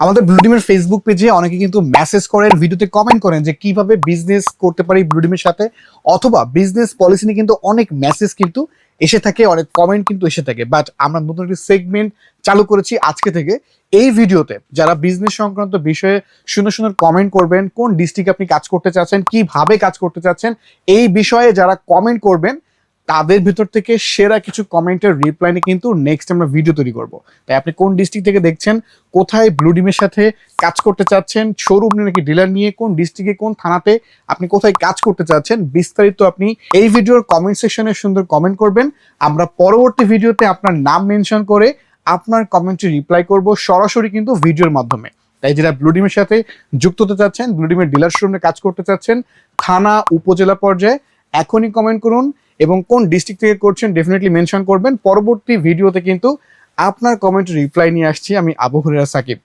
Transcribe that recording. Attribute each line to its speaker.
Speaker 1: আমাদের ব্লুডিমের ফেসবুক পেজে অনেকে কিন্তু মেসেজ করেন, ভিডিওতে কমেন্ট করেন যে কিভাবে বিজনেস করতে পারি ব্লুডিমের সাথে, অথবা বিজনেস পলিসি নিয়ে কিন্তু অনেক মেসেজ কিন্তু এসে থাকে, অনেক কমেন্ট কিন্তু এসে থাকে। বাট আমরা নতুন একটি সেগমেন্ট চালু করেছি আজকে থেকে। এই ভিডিওতে যারা বিজনেস সংক্রান্ত বিষয়ে সুন্দর সুন্দর কমেন্ট করবেন, কোন ডিস্ট্রিক্টে আপনি কাজ করতে চাচ্ছেন, কিভাবে কাজ করতে চাচ্ছেন, এই বিষয়ে যারা কমেন্ট করবেন তাদের ভিতর থেকে সেরা কিছু কমেন্টের রিপ্লাই নিয়ে কিন্তু নেক্সট আমরা ভিডিও তৈরি করব। তাই আপনি কোন ডিস্ট্রিক্ট থেকে দেখছেন, কোথায় ব্লুডিমের সাথে কাজ করতে চাচ্ছেন, শোরুম নিয়ে নাকি ডিলার নিয়ে, কোন ডিস্ট্রিক্টে কোন থানাতে আপনি কোথায় কাজ করতে চাচ্ছেন, বিস্তারিত আপনি এই ভিডিওর কমেন্ট সেকশনে সুন্দর কমেন্ট করবেন। আমরা পরবর্তী ভিডিওতে আপনার নাম মেনশন করে আপনার কমেন্টে রিপ্লাই করব সরাসরি কিন্তু ভিডিওর মাধ্যমে। তাই যারা ব্লুডিমের সাথে যুক্ত হতে চাচ্ছেন, ব্লুডিমের ডিলার শোরুমে কাজ করতে চাচ্ছেন থানা উপজেলা পর্যায়ে, এখনই কমেন্ট করুন এবং কোন ডিস্ট্রিক্ট থেকে করছেন ডেফিনেটলি মেনশন করবেন। পরবর্তী ভিডিওতে কিন্তু আপনার কমেন্ট রিপ্লাই নিয়ে আসছি আমি আবু হুরায়রা সাকিব।